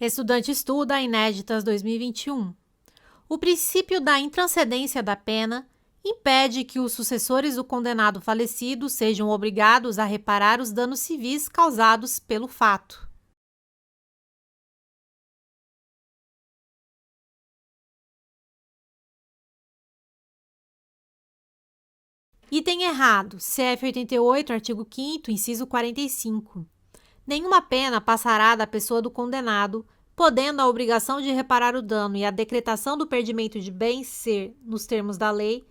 Estudante estuda Inéditas 2021. O princípio da intranscendência da pena impede que os sucessores do condenado falecido sejam obrigados a reparar os danos civis causados pelo fato. Item errado, CF 88, artigo 5º, inciso 45. Nenhuma pena passará da pessoa do condenado, podendo a obrigação de reparar o dano e a decretação do perdimento de bens ser, nos termos da lei,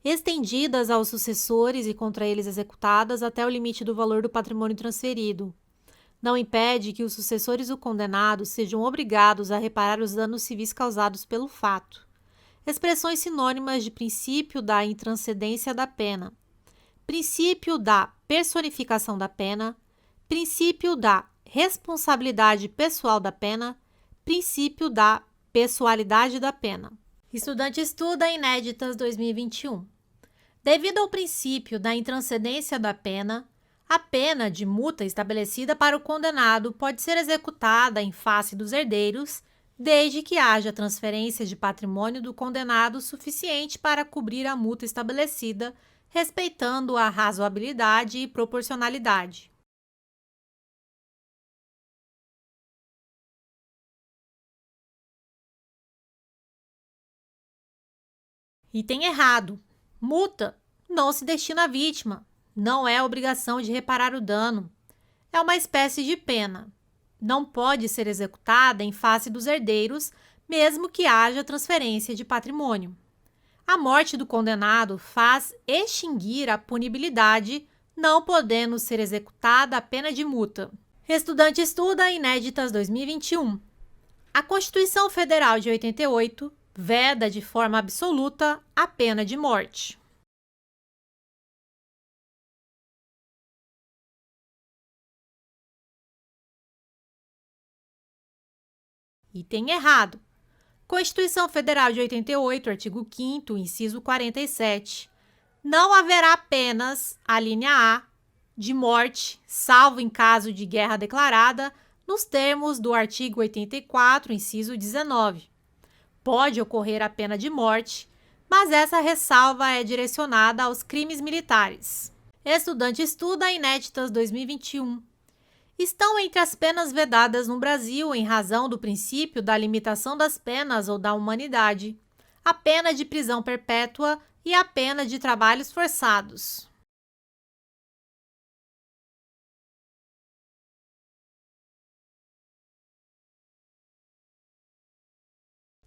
estendidas aos sucessores e contra eles executadas até o limite do valor do patrimônio transferido. Não impede que os sucessores do condenado sejam obrigados a reparar os danos civis causados pelo fato. Expressões sinônimas de princípio da intranscendência da pena: princípio da personificação da pena, princípio da responsabilidade pessoal da pena, princípio da pessoalidade da pena. Estudante estuda Inéditas 2021. Devido ao princípio da intranscendência da pena, a pena de multa estabelecida para o condenado pode ser executada em face dos herdeiros, desde que haja transferência de patrimônio do condenado suficiente para cobrir a multa estabelecida, respeitando a razoabilidade e proporcionalidade. Item errado. Multa não se destina à vítima, não é obrigação de reparar o dano. É uma espécie de pena. Não pode ser executada em face dos herdeiros, mesmo que haja transferência de patrimônio. A morte do condenado faz extinguir a punibilidade, não podendo ser executada a pena de multa. Estudante estuda Inéditas 2021. A Constituição Federal de 88 veda de forma absoluta a pena de morte. Item errado. Constituição Federal de 88, artigo 5º, inciso 47. Não haverá penas, a linha A, de morte, salvo em caso de guerra declarada, nos termos do artigo 84, inciso 19. Pode ocorrer a pena de morte, mas essa ressalva é direcionada aos crimes militares. Estudante estuda Inéditas 2021. Estão entre as penas vedadas no Brasil em razão do princípio da limitação das penas ou da humanidade, a pena de prisão perpétua e a pena de trabalhos forçados.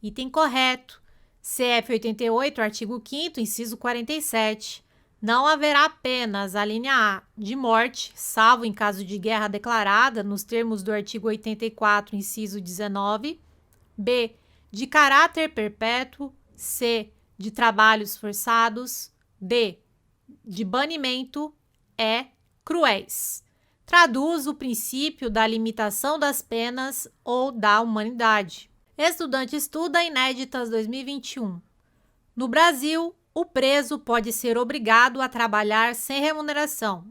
Item correto. CF 88, artigo 5º, inciso 47. Não haverá penas, a linha A, de morte, salvo em caso de guerra declarada, nos termos do artigo 84, inciso 19. B, de caráter perpétuo. C, de trabalhos forçados. D, de banimento. E, cruéis. Traduz o princípio da limitação das penas ou da humanidade. Estudante estuda Inéditas 2021. No Brasil, o preso pode ser obrigado a trabalhar sem remuneração.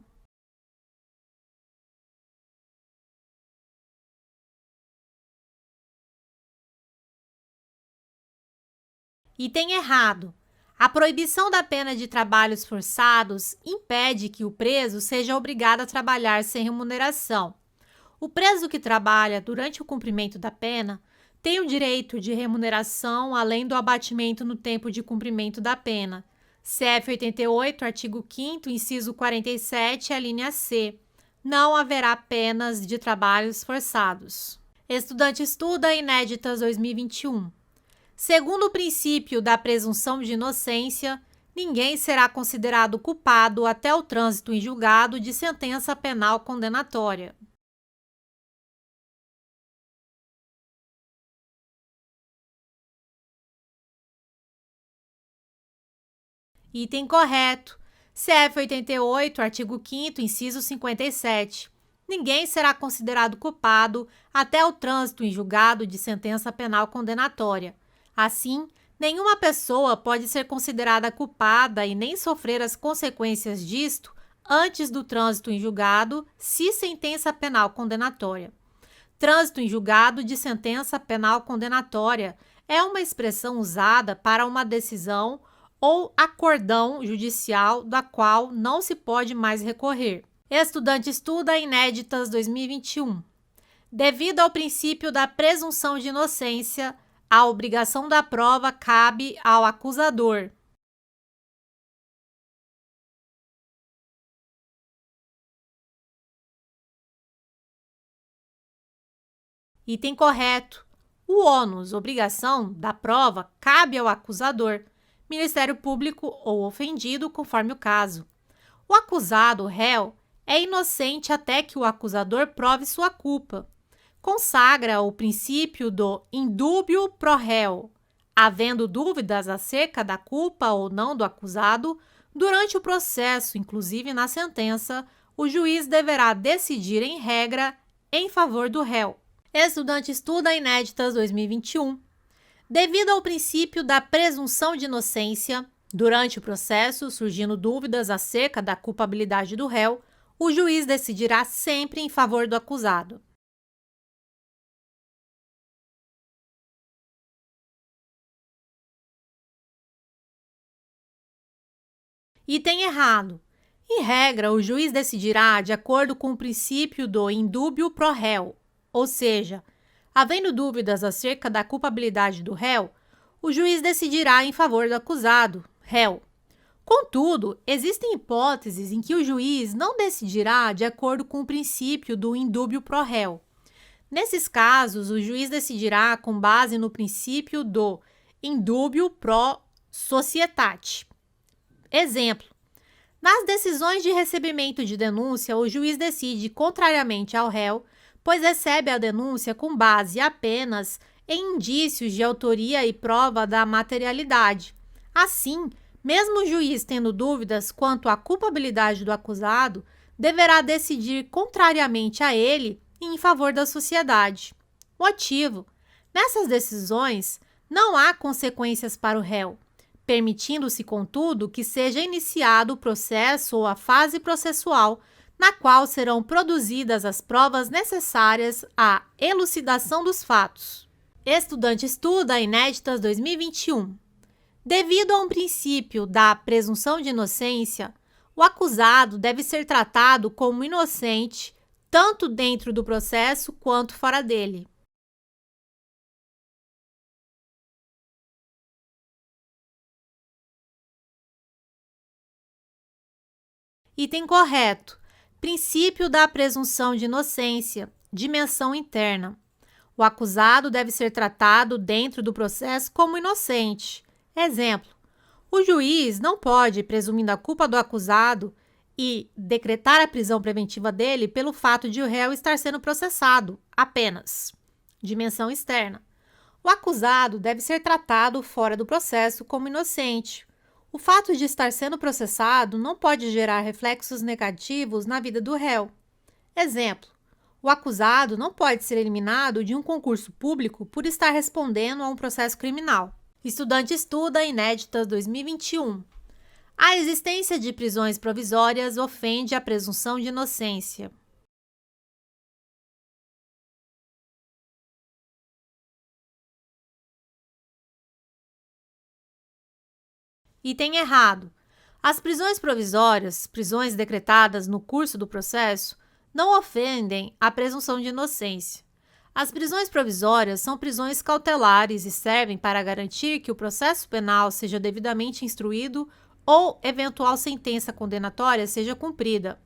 Item errado. A proibição da pena de trabalhos forçados impede que o preso seja obrigado a trabalhar sem remuneração. O preso que trabalha durante o cumprimento da pena tem o direito de remuneração além do abatimento no tempo de cumprimento da pena. CF 88, artigo 5º, inciso 47, a linha C. Não haverá penas de trabalhos forçados. Estudante estuda Inéditas 2021. Segundo o princípio da presunção de inocência, ninguém será considerado culpado até o trânsito em julgado de sentença penal condenatória. Item correto. CF 88, artigo 5º, inciso 57. Ninguém será considerado culpado até o trânsito em julgado de sentença penal condenatória. Assim, nenhuma pessoa pode ser considerada culpada e nem sofrer as consequências disto antes do trânsito em julgado, se sentença penal condenatória. Trânsito em julgado de sentença penal condenatória é uma expressão usada para uma decisão ou acordão judicial da qual não se pode mais recorrer. Estudante estuda Inéditas 2021. Devido ao princípio da presunção de inocência, a obrigação da prova cabe ao acusador. Item correto. O ônus, obrigação, da prova cabe ao acusador, Ministério Público ou ofendido, conforme o caso. O acusado, o réu, é inocente até que o acusador prove sua culpa. Consagra o princípio do indúbio pro réu. Havendo dúvidas acerca da culpa ou não do acusado, durante o processo, inclusive na sentença, o juiz deverá decidir, em regra, em favor do réu. Estudante estuda Inéditas 2021. Devido ao princípio da presunção de inocência, durante o processo, surgindo dúvidas acerca da culpabilidade do réu, o juiz decidirá sempre em favor do acusado. Item errado. Em regra, o juiz decidirá de acordo com o princípio do indúbio pro réu, ou seja, havendo dúvidas acerca da culpabilidade do réu, o juiz decidirá em favor do acusado, réu. Contudo, existem hipóteses em que o juiz não decidirá de acordo com o princípio do indúbio pro réu. Nesses casos, o juiz decidirá com base no princípio do indúbio pro societate. Exemplo: nas decisões de recebimento de denúncia, o juiz decide contrariamente ao réu, pois recebe a denúncia com base apenas em indícios de autoria e prova da materialidade. Assim, mesmo o juiz tendo dúvidas quanto à culpabilidade do acusado, deverá decidir contrariamente a ele e em favor da sociedade. Motivo: nessas decisões, não há consequências para o réu, permitindo-se, contudo, que seja iniciado o processo ou a fase processual, na qual serão produzidas as provas necessárias à elucidação dos fatos. Estudante estuda Inéditas 2021. Devido a um princípio da presunção de inocência, o acusado deve ser tratado como inocente, tanto dentro do processo quanto fora dele. Item correto. Princípio da presunção de inocência. Dimensão interna. O acusado deve ser tratado dentro do processo como inocente. Exemplo: o juiz não pode, presumindo a culpa do acusado, e decretar a prisão preventiva dele pelo fato de o réu estar sendo processado, apenas. Dimensão externa. O acusado deve ser tratado fora do processo como inocente. O fato de estar sendo processado não pode gerar reflexos negativos na vida do réu. Exemplo: o acusado não pode ser eliminado de um concurso público por estar respondendo a um processo criminal. Estudante estuda Inéditas 2021. A existência de prisões provisórias ofende a presunção de inocência. Item errado. As prisões provisórias, prisões decretadas no curso do processo, não ofendem a presunção de inocência. As prisões provisórias são prisões cautelares e servem para garantir que o processo penal seja devidamente instruído ou eventual sentença condenatória seja cumprida.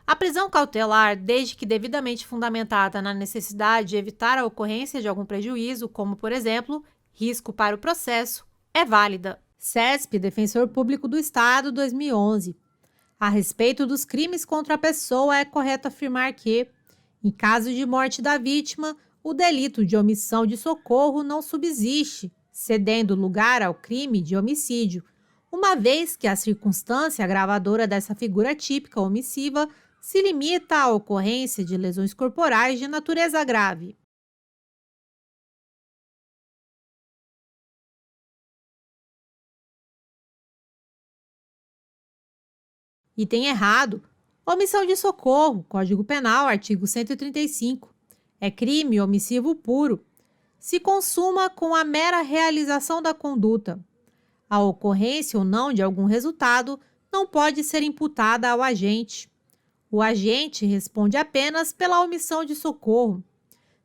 A prisão cautelar, desde que devidamente fundamentada na necessidade de evitar a ocorrência de algum prejuízo, como, por exemplo, risco para o processo, é válida. CESP, Defensor Público do Estado, 2011. A respeito dos crimes contra a pessoa, é correto afirmar que, em caso de morte da vítima, o delito de omissão de socorro não subsiste, cedendo lugar ao crime de homicídio, uma vez que a circunstância agravadora dessa figura típica omissiva se limita à ocorrência de lesões corporais de natureza grave. Item errado. Omissão de socorro, Código Penal, artigo 135. É crime omissivo puro, se consuma com a mera realização da conduta. A ocorrência ou não de algum resultado não pode ser imputada ao agente. O agente responde apenas pela omissão de socorro.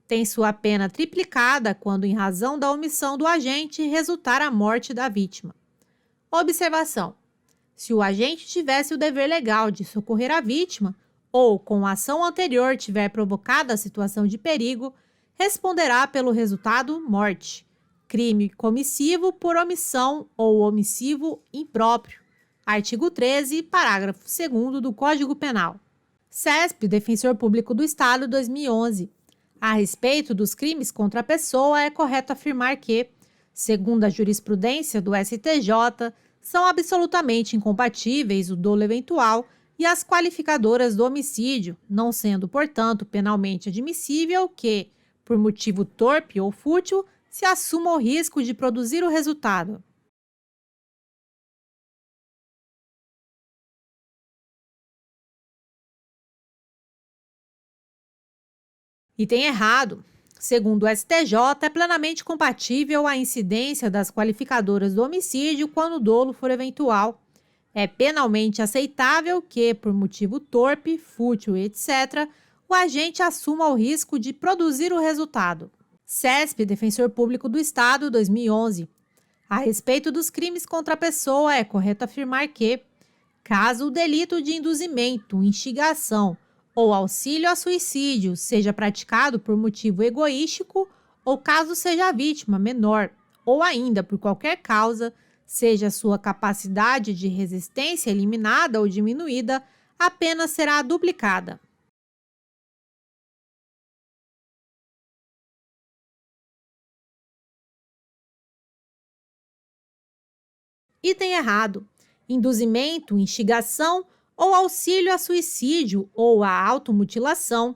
Tem sua pena triplicada quando, em razão da omissão do agente, resultar a morte da vítima. Observação: se o agente tivesse o dever legal de socorrer a vítima ou, com a ação anterior, tiver provocado a situação de perigo, responderá pelo resultado morte. Crime comissivo por omissão ou omissivo impróprio. Artigo 13, parágrafo 2º do Código Penal. CESP, Defensor Público do Estado, 2011. A respeito dos crimes contra a pessoa, é correto afirmar que, segundo a jurisprudência do STJ, são absolutamente incompatíveis o dolo eventual e as qualificadoras do homicídio, não sendo, portanto, penalmente admissível que, por motivo torpe ou fútil, se assuma o risco de produzir o resultado. Item errado. Segundo o STJ, é plenamente compatível a incidência das qualificadoras do homicídio quando o dolo for eventual. É penalmente aceitável que, por motivo torpe, fútil, etc., o agente assuma o risco de produzir o resultado. CESP, Defensor Público do Estado, 2011. A respeito dos crimes contra a pessoa, é correto afirmar que, caso o delito de induzimento, instigação ou auxílio a suicídio seja praticado por motivo egoístico ou caso seja a vítima menor, ou ainda por qualquer causa, seja sua capacidade de resistência eliminada ou diminuída, a pena será duplicada. Item errado. Induzimento, instigação ou auxílio a suicídio ou a automutilação.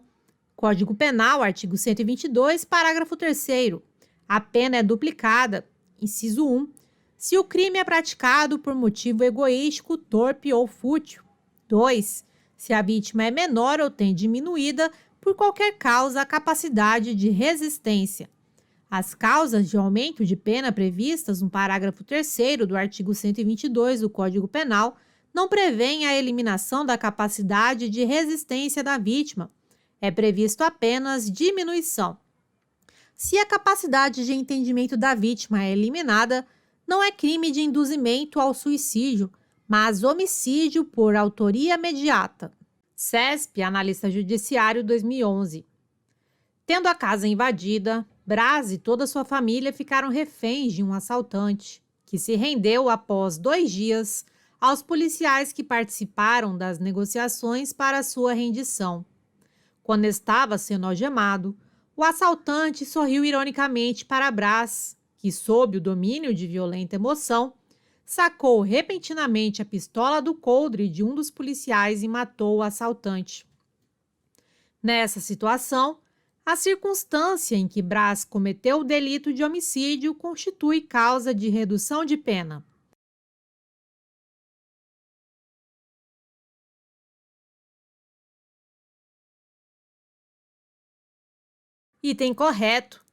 Código Penal, artigo 122, parágrafo 3º. A pena é duplicada. Inciso 1. Se o crime é praticado por motivo egoístico, torpe ou fútil. 2. Se a vítima é menor ou tem diminuída, por qualquer causa, a capacidade de resistência. As causas de aumento de pena previstas no parágrafo 3º do artigo 122 do Código Penal não prevêem a eliminação da capacidade de resistência da vítima. É previsto apenas diminuição. Se a capacidade de entendimento da vítima é eliminada, não é crime de induzimento ao suicídio, mas homicídio por autoria imediata. CESP, Analista Judiciário, 2011. Tendo a casa invadida, Braz e toda sua família ficaram reféns de um assaltante, que se rendeu após 2 dias aos policiais que participaram das negociações para sua rendição. Quando estava sendo algemado, o assaltante sorriu ironicamente para Braz, que, sob o domínio de violenta emoção, sacou repentinamente a pistola do coldre de um dos policiais e matou o assaltante. Nessa situação, a circunstância em que Braz cometeu o delito de homicídio constitui causa de redução de pena. Item correto.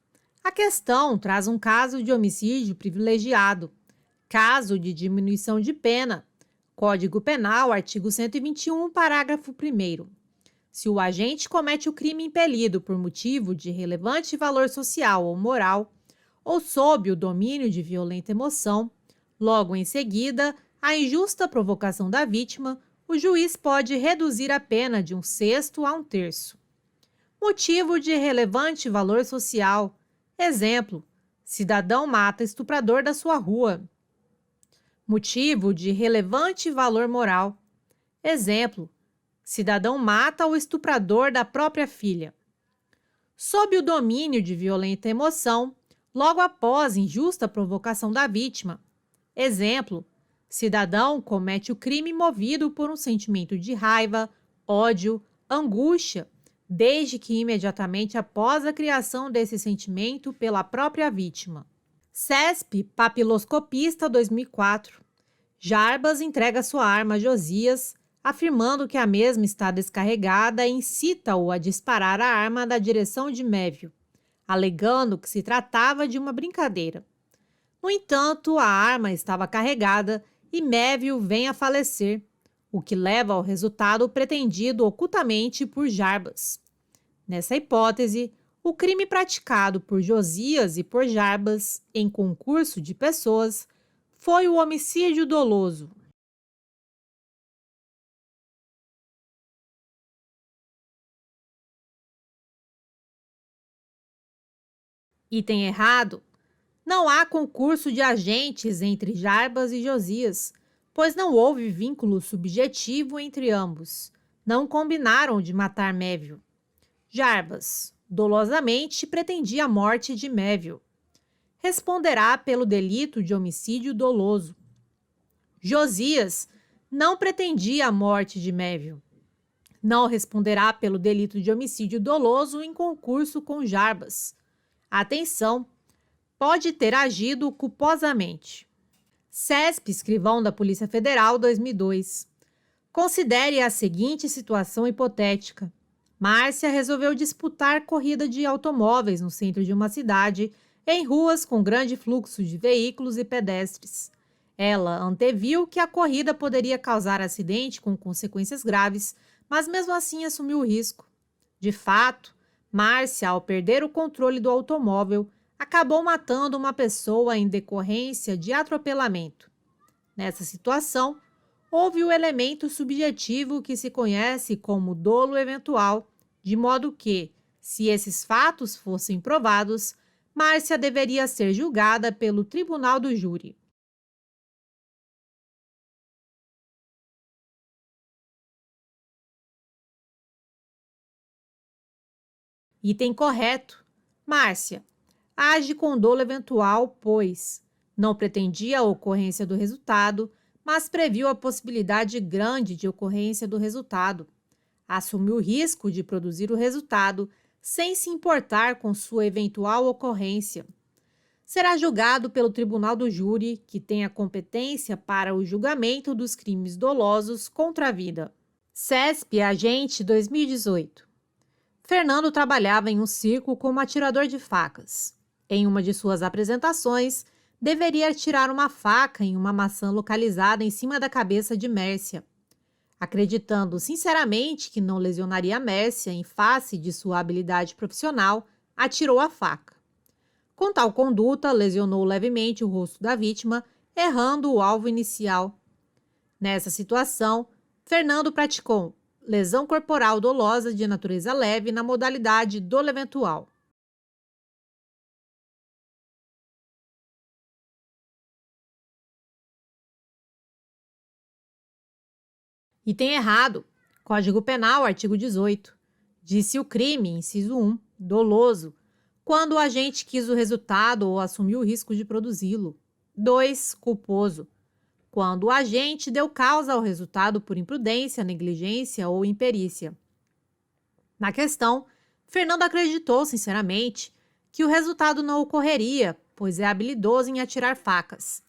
A questão traz um caso de homicídio privilegiado, caso de diminuição de pena. Código Penal, artigo 121, parágrafo 1º. Se o agente comete o crime impelido por motivo de relevante valor social ou moral, ou sob o domínio de violenta emoção, logo em seguida, a injusta provocação da vítima, o juiz pode reduzir a pena de 1/6 a 1/3. Motivo de relevante valor social. Exemplo: cidadão mata estuprador da sua rua. Motivo de relevante valor moral. Exemplo: cidadão mata o estuprador da própria filha. Sob o domínio de violenta emoção, logo após injusta provocação da vítima. Exemplo: cidadão comete o crime movido por um sentimento de raiva, ódio, angústia, desde que imediatamente após a criação desse sentimento pela própria vítima. CESP, papiloscopista, 2004. Jarbas entrega sua arma a Josias, afirmando que a mesma está descarregada e incita-o a disparar a arma na direção de Mévio, alegando que se tratava de uma brincadeira. No entanto, a arma estava carregada e Mévio vem a falecer, o que leva ao resultado pretendido ocultamente por Jarbas. Nessa hipótese, o crime praticado por Josias e por Jarbas, em concurso de pessoas, foi o homicídio doloso. Item errado: não há concurso de agentes entre Jarbas e Josias, pois não houve vínculo subjetivo entre ambos. Não combinaram de matar Mévio. Jarbas, dolosamente, pretendia a morte de Mévio. Responderá pelo delito de homicídio doloso. Josias não pretendia a morte de Mévio. Não responderá pelo delito de homicídio doloso em concurso com Jarbas. Atenção! Pode ter agido culposamente. CESP, escrivão da Polícia Federal, 2002. Considere a seguinte situação hipotética. Márcia resolveu disputar corrida de automóveis no centro de uma cidade, em ruas com grande fluxo de veículos e pedestres. Ela anteviu que a corrida poderia causar acidente com consequências graves, mas mesmo assim assumiu o risco. De fato, Márcia, ao perder o controle do automóvel, acabou matando uma pessoa em decorrência de atropelamento. Nessa situação, houve o elemento subjetivo que se conhece como dolo eventual, de modo que, se esses fatos fossem provados, Márcia deveria ser julgada pelo tribunal do júri. Item correto. Márcia age com dolo eventual, pois não pretendia a ocorrência do resultado, mas previu a possibilidade grande de ocorrência do resultado. Assumiu o risco de produzir o resultado sem se importar com sua eventual ocorrência. Será julgado pelo tribunal do júri, que tem a competência para o julgamento dos crimes dolosos contra a vida. CESP, agente 2018. Fernando trabalhava em um circo como atirador de facas. Em uma de suas apresentações, deveria atirar uma faca em uma maçã localizada em cima da cabeça de Mércia. Acreditando sinceramente que não lesionaria Mércia em face de sua habilidade profissional, atirou a faca. Com tal conduta, lesionou levemente o rosto da vítima, errando o alvo inicial. Nessa situação, Fernando praticou lesão corporal dolosa de natureza leve na modalidade dolo eventual. Item errado. Código Penal, artigo 18. Disse o crime, inciso 1, doloso, quando o agente quis o resultado ou assumiu o risco de produzi-lo. 2. Culposo, quando o agente deu causa ao resultado por imprudência, negligência ou imperícia. Na questão, Fernando acreditou sinceramente que o resultado não ocorreria, pois é habilidoso em atirar facas.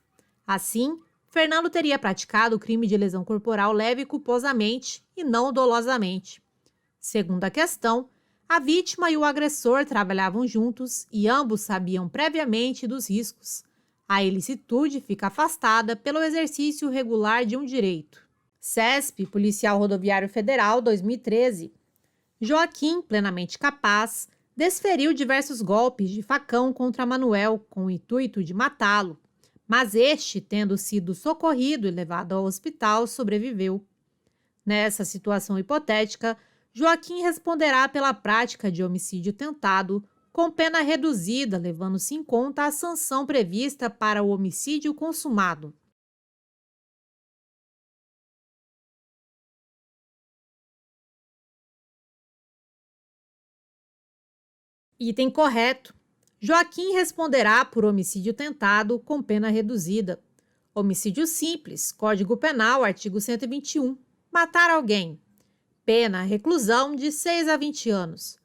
Assim, Fernando teria praticado o crime de lesão corporal leve culposamente e não dolosamente. Segundo a questão, a vítima e o agressor trabalhavam juntos e ambos sabiam previamente dos riscos. A ilicitude fica afastada pelo exercício regular de um direito. CESP, Policial Rodoviário Federal, 2013. Joaquim, plenamente capaz, desferiu diversos golpes de facão contra Manuel com o intuito de matá-lo, mas este, tendo sido socorrido e levado ao hospital, sobreviveu. Nessa situação hipotética, Joaquim responderá pela prática de homicídio tentado, com pena reduzida, levando-se em conta a sanção prevista para o homicídio consumado. Item correto. Joaquim responderá por homicídio tentado com pena reduzida. Homicídio simples, Código Penal, artigo 121. Matar alguém. Pena, reclusão de 6 a 20 anos.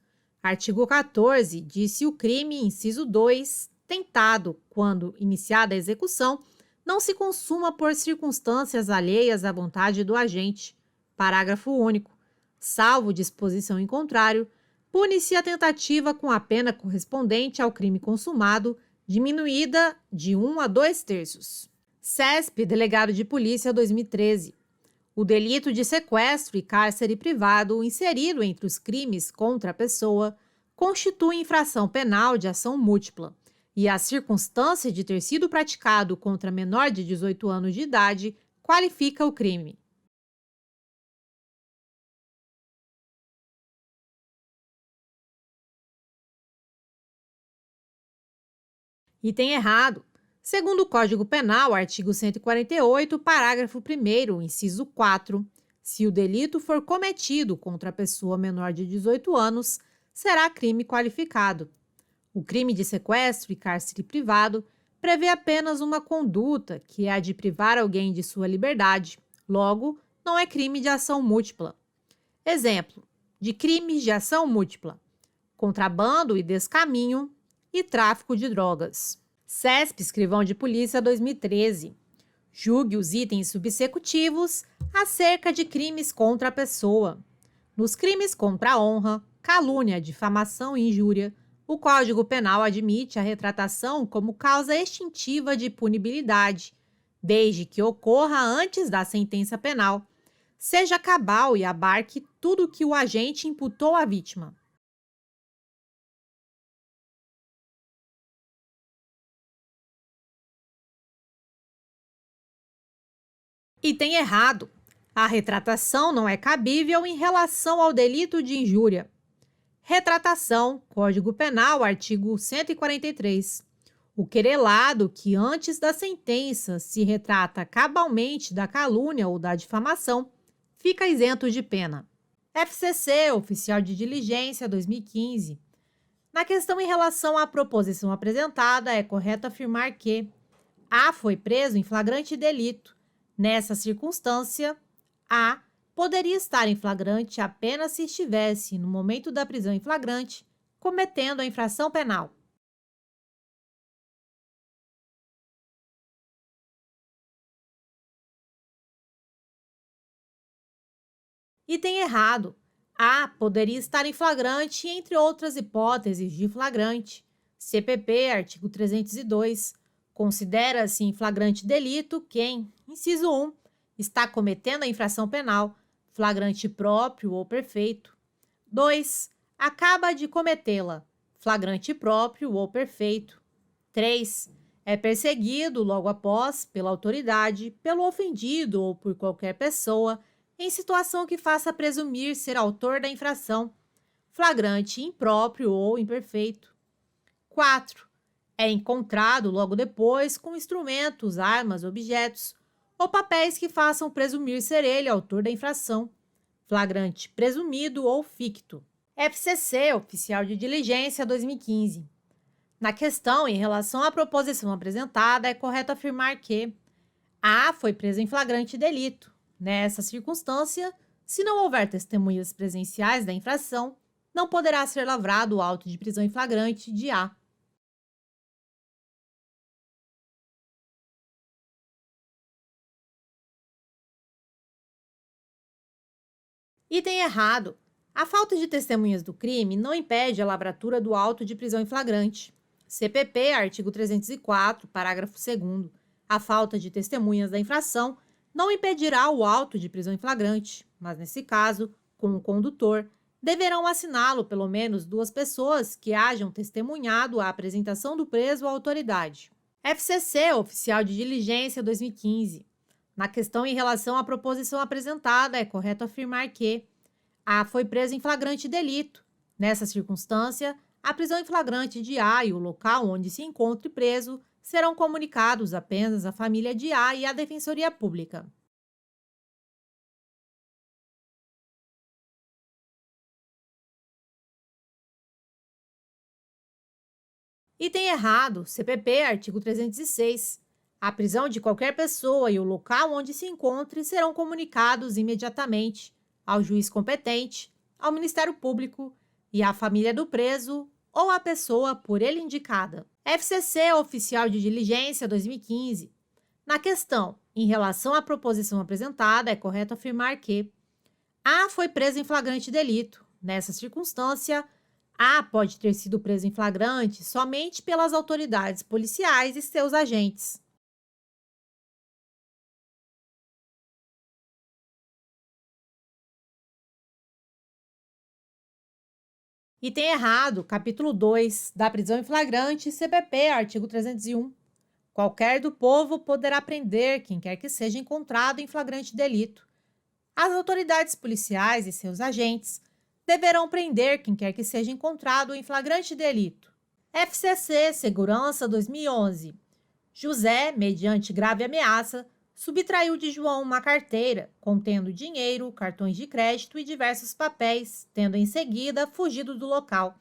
Artigo 14. Disse o crime, inciso 2, tentado, quando iniciada a execução, não se consuma por circunstâncias alheias à vontade do agente. parágrafo único. Salvo disposição em contrário, pune-se a tentativa com a pena correspondente ao crime consumado, diminuída de 1 a 2/3. CESP, Delegado de Polícia 2013. O delito de sequestro e cárcere privado, inserido entre os crimes contra a pessoa, constitui infração penal de ação múltipla, e a circunstância de ter sido praticado contra menor de 18 anos de idade qualifica o crime. Item errado. Segundo o Código Penal, artigo 148, parágrafo 1º, inciso 4, se o delito for cometido contra a pessoa menor de 18 anos, será crime qualificado. O crime de sequestro e cárcere privado prevê apenas uma conduta, que é a de privar alguém de sua liberdade. Logo, não é crime de ação múltipla. Exemplo de crimes de ação múltipla: contrabando e descaminho e tráfico de drogas. CESP, Escrivão de Polícia 2013. Julgue os itens subsecutivos acerca de crimes contra a pessoa. Nos crimes contra a honra, calúnia, difamação e injúria, o Código Penal admite a retratação como causa extintiva de punibilidade, desde que ocorra antes da sentença penal, seja cabal e abarque tudo o que o agente imputou à vítima. Item errado. A retratação não é cabível em relação ao delito de injúria. Retratação, Código Penal, artigo 143. O querelado que antes da sentença se retrata cabalmente da calúnia ou da difamação, fica isento de pena. FCC, Oficial de Diligência, 2015. Na questão em relação à proposição apresentada, é correto afirmar que A foi preso em flagrante delito. Nessa circunstância, A poderia estar em flagrante apenas se estivesse, no momento da prisão em flagrante, cometendo a infração penal. Item errado. A poderia estar em flagrante, entre outras hipóteses de flagrante. CPP, artigo 302. Considera-se em flagrante delito quem, inciso 1, está cometendo a infração penal, flagrante próprio ou perfeito. 2. Acaba de cometê-la, flagrante próprio ou perfeito. 3. É perseguido logo após pela autoridade, pelo ofendido ou por qualquer pessoa, em situação que faça presumir ser autor da infração, flagrante impróprio ou imperfeito. 4. É encontrado logo depois com instrumentos, armas, objetos ou papéis que façam presumir ser ele autor da infração, flagrante presumido ou ficto. FCC, Oficial de Diligência, 2015. Na questão em relação à proposição apresentada, é correto afirmar que A foi preso em flagrante delito. Nessa circunstância, se não houver testemunhas presenciais da infração, não poderá ser lavrado o auto de prisão em flagrante de A. Item errado. A falta de testemunhas do crime não impede a lavratura do auto de prisão em flagrante. CPP, artigo 304, parágrafo 2º. A falta de testemunhas da infração não impedirá o auto de prisão em flagrante, mas nesse caso, com o condutor, deverão assiná-lo pelo menos 2 pessoas que hajam testemunhado a apresentação do preso à autoridade. FCC, Oficial de Diligência, 2015. Na questão em relação à proposição apresentada, é correto afirmar que A foi preso em flagrante delito. Nessa circunstância, a prisão em flagrante de A e o local onde se encontre preso serão comunicados apenas à família de A e à Defensoria Pública. Item errado, CPP, artigo 306. A prisão de qualquer pessoa e o local onde se encontre serão comunicados imediatamente ao juiz competente, ao Ministério Público e à família do preso ou à pessoa por ele indicada. FCC, Oficial de Diligência, 2015. Na questão, em relação à proposição apresentada, é correto afirmar que A foi preso em flagrante delito. Nessa circunstância, A pode ter sido preso em flagrante somente pelas autoridades policiais e seus agentes. Item errado, capítulo 2 da prisão em flagrante, CPP, artigo 301. Qualquer do povo poderá prender quem quer que seja encontrado em flagrante delito. As autoridades policiais e seus agentes deverão prender quem quer que seja encontrado em flagrante delito. FCC Segurança 2011. José, mediante grave ameaça, subtraiu de João uma carteira contendo dinheiro, cartões de crédito e diversos papéis, tendo em seguida fugido do local.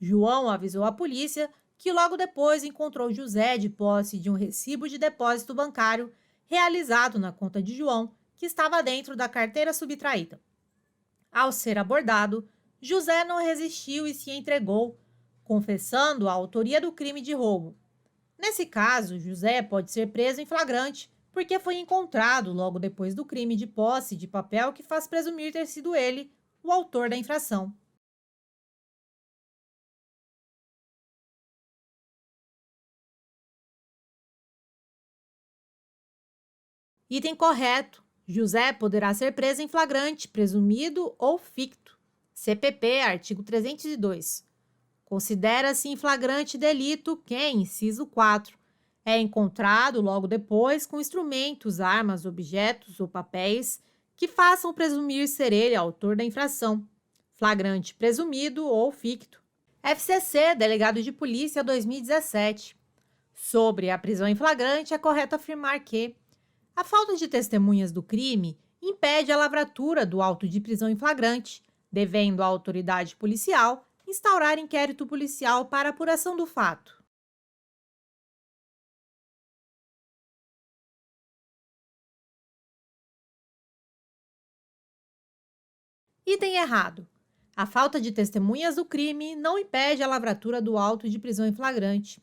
João avisou a polícia que logo depois encontrou José de posse de um recibo de depósito bancário realizado na conta de João, que estava dentro da carteira subtraída. Ao ser abordado, José não resistiu e se entregou, confessando a autoria do crime de roubo. Nesse caso, José pode ser preso em flagrante, porque foi encontrado logo depois do crime de posse de papel que faz presumir ter sido ele o autor da infração. Item correto. José poderá ser preso em flagrante, presumido ou ficto. CPP, artigo 302. Considera-se em flagrante delito quem, inciso 4, é encontrado logo depois com instrumentos, armas, objetos ou papéis que façam presumir ser ele autor da infração. Flagrante presumido ou ficto. FCC, Delegado de Polícia 2017. Sobre a prisão em flagrante, é correto afirmar que a falta de testemunhas do crime impede a lavratura do auto de prisão em flagrante, devendo a autoridade policial instaurar inquérito policial para apuração do fato. Item errado. A falta de testemunhas do crime não impede a lavratura do auto de prisão em flagrante.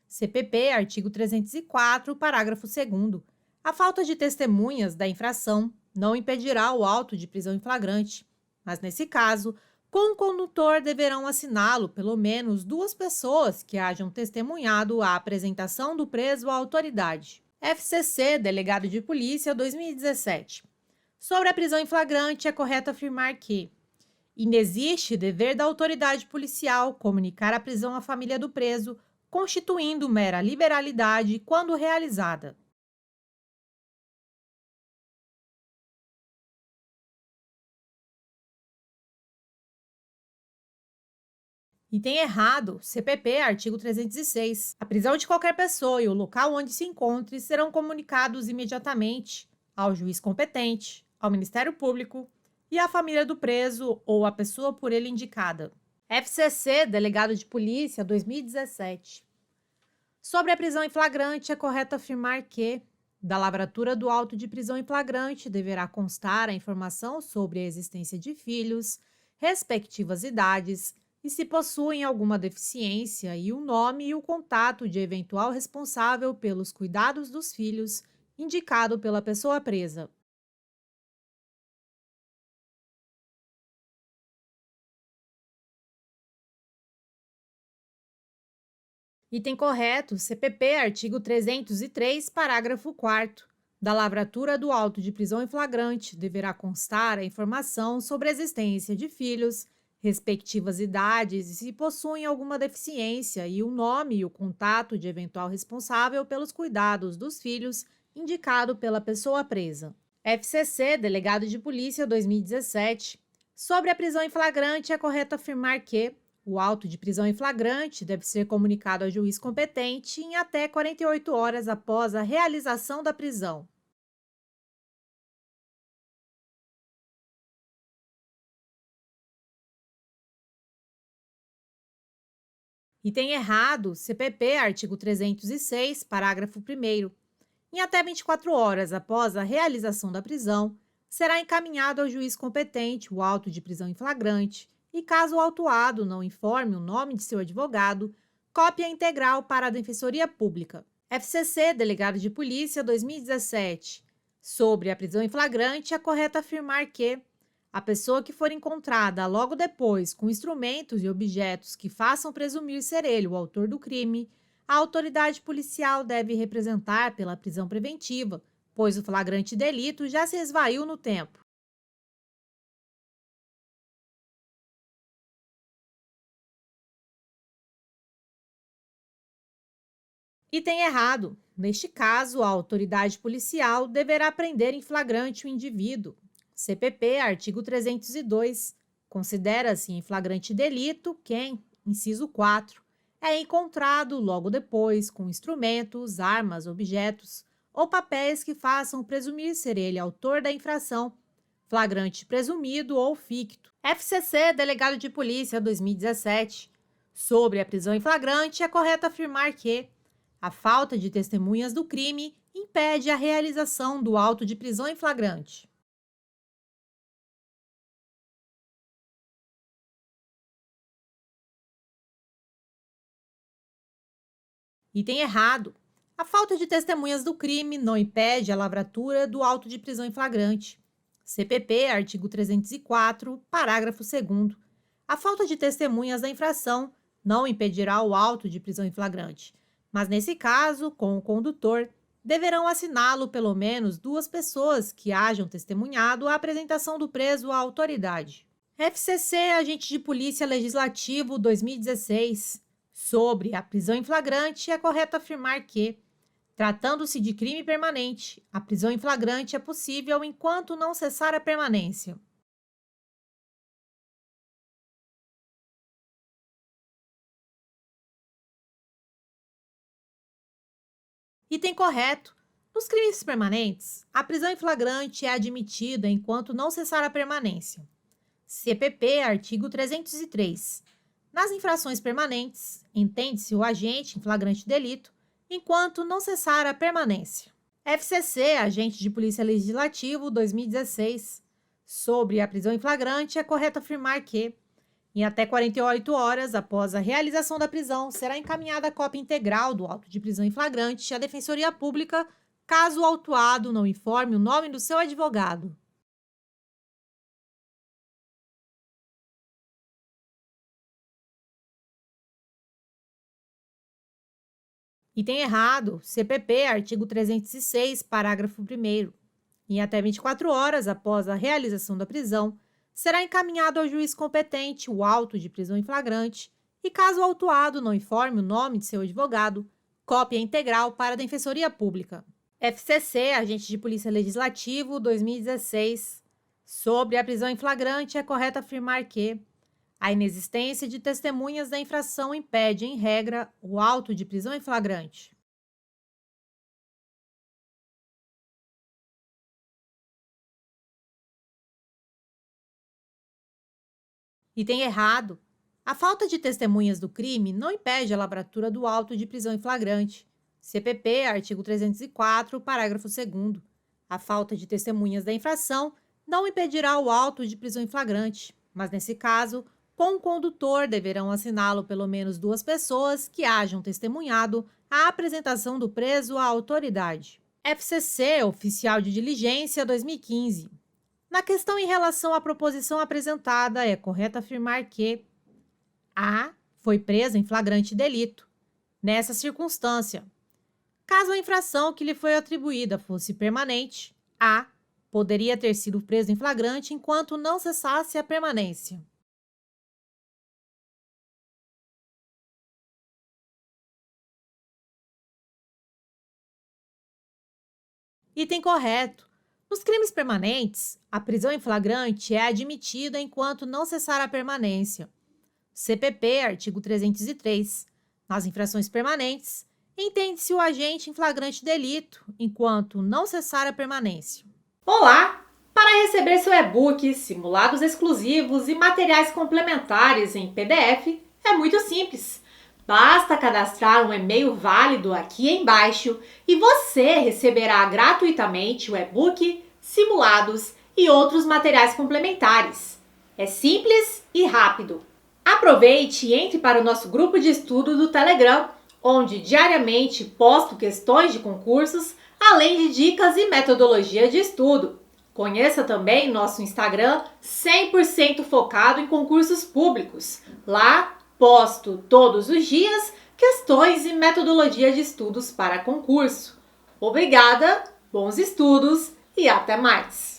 CPP, artigo 304, parágrafo 2º. A falta de testemunhas da infração não impedirá o auto de prisão em flagrante, mas nesse caso, com o condutor deverão assiná-lo pelo menos duas pessoas que hajam testemunhado a apresentação do preso à autoridade. FCC, Delegado de Polícia 2017. Sobre a prisão em flagrante, é correto afirmar que inexiste dever da autoridade policial comunicar a prisão à família do preso, constituindo mera liberalidade quando realizada. Item errado, CPP, artigo 306. A prisão de qualquer pessoa e o local onde se encontre serão comunicados imediatamente ao juiz competente, ao Ministério Público e à família do preso ou à pessoa por ele indicada. FCC, Delegado de Polícia 2017. Sobre a prisão em flagrante, é correto afirmar que, da lavratura do auto de prisão em flagrante, deverá constar a informação sobre a existência de filhos, respectivas idades, e se possuem alguma deficiência, e o nome e o contato de eventual responsável pelos cuidados dos filhos, indicado pela pessoa presa. Item correto, CPP, artigo 303, parágrafo 4º. Da lavratura do auto de prisão em flagrante, deverá constar a informação sobre a existência de filhos, respectivas idades e se possuem alguma deficiência, e o nome e o contato de eventual responsável pelos cuidados dos filhos, indicado pela pessoa presa. FCC, Delegado de Polícia 2017. Sobre a prisão em flagrante, é correto afirmar que o auto de prisão em flagrante deve ser comunicado ao juiz competente em até 48 horas após a realização da prisão. Item errado, CPP, artigo 306, parágrafo 1º. Em até 24 horas após a realização da prisão, será encaminhado ao juiz competente o auto de prisão em flagrante e, caso o autuado não informe o nome de seu advogado, cópia integral para a Defensoria Pública. FCC, Delegado de Polícia 2017. Sobre a prisão em flagrante, é correto afirmar que A pessoa que for encontrada logo depois com instrumentos e objetos que façam presumir ser ele o autor do crime, a autoridade policial deve representar pela prisão preventiva, pois o flagrante delito já se esvaiu no tempo. E tem errado. Neste caso, a autoridade policial deverá prender em flagrante o indivíduo. CPP, artigo 302. Considera-se em flagrante delito quem, inciso 4, é encontrado logo depois com instrumentos, armas, objetos ou papéis que façam presumir ser ele autor da infração, flagrante presumido ou ficto. FCC, Delegado de Polícia 2017. Sobre a prisão em flagrante, é correto afirmar que a falta de testemunhas do crime impede a realização do auto de prisão em flagrante. Item errado. A falta de testemunhas do crime não impede a lavratura do auto de prisão em flagrante. CPP, artigo 304, parágrafo 2º. A falta de testemunhas da infração não impedirá o auto de prisão em flagrante, mas nesse caso, com o condutor, deverão assiná-lo pelo menos duas pessoas que hajam testemunhado a apresentação do preso à autoridade. FCC, Agente de Polícia Legislativo 2016. Sobre a prisão em flagrante, é correto afirmar que, tratando-se de crime permanente, a prisão em flagrante é possível enquanto não cessar a permanência. Item correto. Nos crimes permanentes, a prisão em flagrante é admitida enquanto não cessar a permanência. CPP, artigo 303. Nas infrações permanentes, entende-se o agente em flagrante delito enquanto não cessar a permanência. FCC, Agente de Polícia Legislativo 2016. Sobre a prisão em flagrante, é correto afirmar que, em até 48 horas após a realização da prisão, será encaminhada a cópia integral do auto de prisão em flagrante à Defensoria Pública, caso o autuado não informe o nome do seu advogado. Item errado. CPP, artigo 306, parágrafo 1º. Em até 24 horas após a realização da prisão, será encaminhado ao juiz competente o auto de prisão em flagrante e, caso o autuado não informe o nome de seu advogado, cópia integral para a Defensoria Pública. FCC, Agente de Polícia Legislativo 2016. Sobre a prisão em flagrante, é correto afirmar que a inexistência de testemunhas da infração impede, em regra, o auto de prisão em flagrante. Item errado. A falta de testemunhas do crime não impede a lavratura do auto de prisão em flagrante. CPP, artigo 304, parágrafo 2º. A falta de testemunhas da infração não impedirá o auto de prisão em flagrante, mas nesse caso, com o condutor deverão assiná-lo pelo menos duas pessoas que hajam testemunhado a apresentação do preso à autoridade. FCC, Oficial de Diligência 2015. Na questão em relação à proposição apresentada, é correto afirmar que A foi preso em flagrante delito. Nessa circunstância, caso a infração que lhe foi atribuída fosse permanente, A poderia ter sido preso em flagrante enquanto não cessasse a permanência. Item correto. Nos crimes permanentes, a prisão em flagrante é admitida enquanto não cessar a permanência. CPP, artigo 303. Nas infrações permanentes, entende-se o agente em flagrante delito enquanto não cessar a permanência. Olá! Para receber seu e-book, simulados exclusivos e materiais complementares em PDF, é muito simples. Basta cadastrar um e-mail válido aqui embaixo e você receberá gratuitamente o e-book, simulados e outros materiais complementares. É simples e rápido. Aproveite e entre para o nosso grupo de estudo do Telegram, onde diariamente posto questões de concursos, além de dicas e metodologia de estudo. Conheça também nosso Instagram 100% focado em concursos públicos. Lá posto todos os dias questões e metodologia de estudos para concurso. Obrigada, bons estudos e até mais!